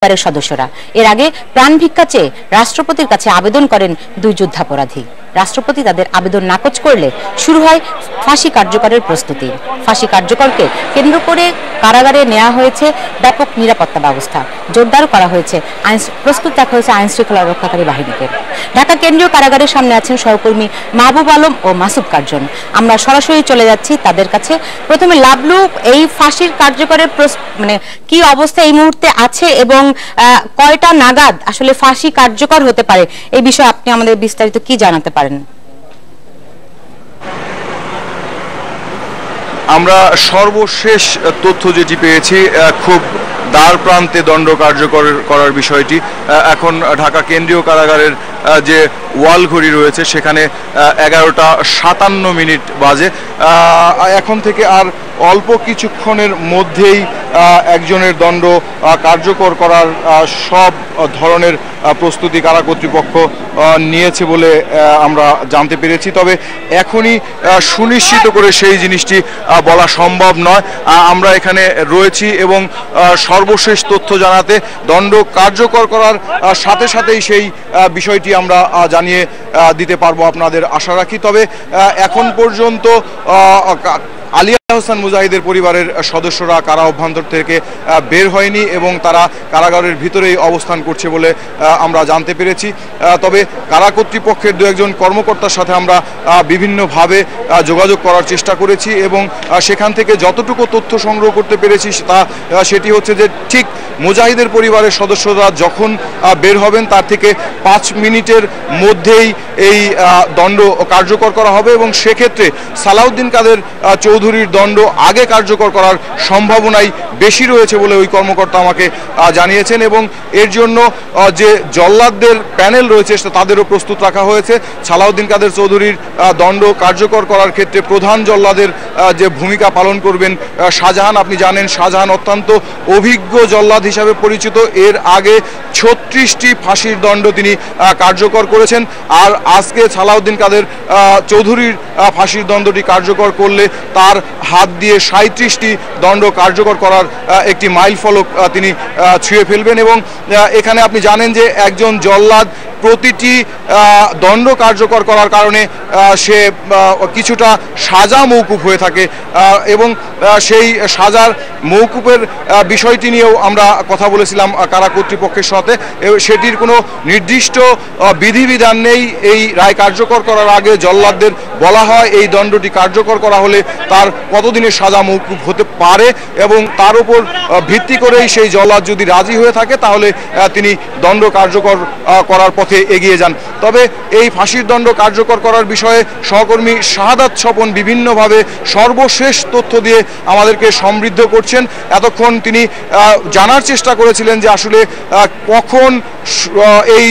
পরিবারের সদস্যরা। এর আগে প্রাণ ভিক্ষা চেয়ে রাষ্ট্রপতির কাছে আবেদন করেন দুই যুদ্ধাপরাধী। রাষ্ট্রপতি তাদের আবেদন নাকচ করলে শুরু হয় ফাঁসি কার্যকরের প্রস্তুতি। ফাঁসি কার্যকরকে কেন্দ্র করে কারাগারে নেওয়া হয়েছে ব্যাপক নিরাপত্তা ব্যবস্থা, জোরদার করা হয়েছে প্রস্তুত রাখা হয়েছে আইন শৃঙ্খলা রক্ষাকারী বাহিনীকে। ঢাকা কেন্দ্রীয় কারাগারের সামনে আছেন সহকর্মী মাহবুব আলম ও মাসুদ কার্জন। আমরা সরাসরি চলে যাচ্ছি তাদের কাছে। প্রথমে লাবলু, এই ফাঁসির কার্যকরের কি অবস্থা এই মুহূর্তে আছে এবং কয়টা নাগাদ আসলে ফাঁসি কার্যকর হতে পারে, এই বিষয়ে আপনি আমাদের বিস্তারিত কি জানাতে পারেন? আমরা সর্বশেষ তথ্য যেটি পেয়েছি, খুব দ্বার প্রান্তে দণ্ড কার্যকর করার বিষয়টি। এখন ঢাকা কেন্দ্রীয় কারাগারের যে ওয়াল ঘড়ি রয়েছে সেখানে 11টা 57 বাজে। এখন থেকে আর অল্প কিছুক্ষণের মধ্যেই একজনের দণ্ড কার্যকর করার সব ধরনের প্রস্তুতি কারা কর্তৃপক্ষ নিয়েছে বলে আমরা জানতে পেরেছি। তবে এখনই সুনিশ্চিত করে সেই জিনিসটি বলা সম্ভব নয়। আমরা এখানে রয়েছি এবং সর্বশেষ তথ্য জানাতে দণ্ড কার্যকর করার সাথে সাথেই সেই বিষয়টি আমরা জানিয়ে দিতে পারবো আপনাদের আশা রাখি। তবে এখন পর্যন্ত আলিয়া হোসেন মুজাহিদের পরিবারের সদস্যরা কারা অভ্যন্তর থেকে বের হয়নি এবং তারা কারাগারের ভিতরেই অবস্থান করছে বলে আমরা জানতে পেরেছি। তবে কারা কর্তৃপক্ষের দু একজন কর্মকর্তার সাথে আমরা বিভিন্নভাবে যোগাযোগ করার চেষ্টা করেছি এবং সেখান থেকে যতটুকু তথ্য সংগ্রহ করতে পেরেছি সেটি হচ্ছে যে ঠিক মুজাহিদের পরিবারের সদস্যরা যখন বের হবেন তার থেকে 5 মিনিটের মধ্যেই এই দণ্ড কার্যকর করা হবে এবং সেক্ষেত্রে সালাউদ্দিন কাদের চৌধুরীর দণ্ড আগে কার্যকর করার সম্ভাবনাই বেশি রয়েছে বলে ওই কর্মকর্তা আমাকে জানিয়েছেন। এবং এর জন্য যে জল্লাদদের প্যানেল রয়েছে তাদেরও প্রস্তুত রাখা হয়েছে। সালাউদ্দিন কাদের চৌধুরীর দণ্ড কার্যকর করার ক্ষেত্রে প্রধান জল্লাদের যে ভূমিকা পালন করবেন শাহজাহান, আপনি জানেন শাহজাহান অত্যন্ত অভিজ্ঞ জল্লাদ হিসাবে পরিচিত। এর আগে 36টি ফাঁসির দণ্ড তিনি কার্যকর করেছেন। আর আজকে সালাউদ্দিন কাদের চৌধুরীর ফাঁসির দণ্ডটি কার্যকর করলে তার হাত দিয়ে 37টি দণ্ড কার্যকর করার একটি মাইল ফলক তিনি ছুঁয়ে ফেলবেন। এবং এখানে আপনি জানেন যে একজন জল্লাদ প্রতিটি দণ্ড কার্যকর করার কারণে সে কিছুটা সাজা মৌকুফ হয়ে থাকে এবং সেই সাজার মৌকুফের বিষয়টি নিয়েও আমরা কথা বলেছিলাম কারা কর্তৃপক্ষের সাথে। সেটির কোনো নির্দিষ্ট বিধিবিধান নেই। এই রায় কার্যকর করার আগে জল্লাদদের বলা হয় এই দণ্ডটি কার্যকর করা হলে তার কতদিনের সাজা মৌকুফ হতে পারে এবং তার উপর ভিত্তি করেই সেই জল্লাদ যদি রাজি হয়ে থাকে তাহলে তিনি দণ্ড কার্যকর করার পথে এগিয়ে যান। তবে এই ফাঁসির দণ্ড কার্যকর করার বিষয়ে সহকর্মী শাহাদাত স্বপন বিভিন্নভাবে সর্বশেষ তথ্য দিয়ে আমাদেরকে সমৃদ্ধ করছেন। এতক্ষণ তিনি জানার চেষ্টা করেছিলেন যে আসলে কখন এই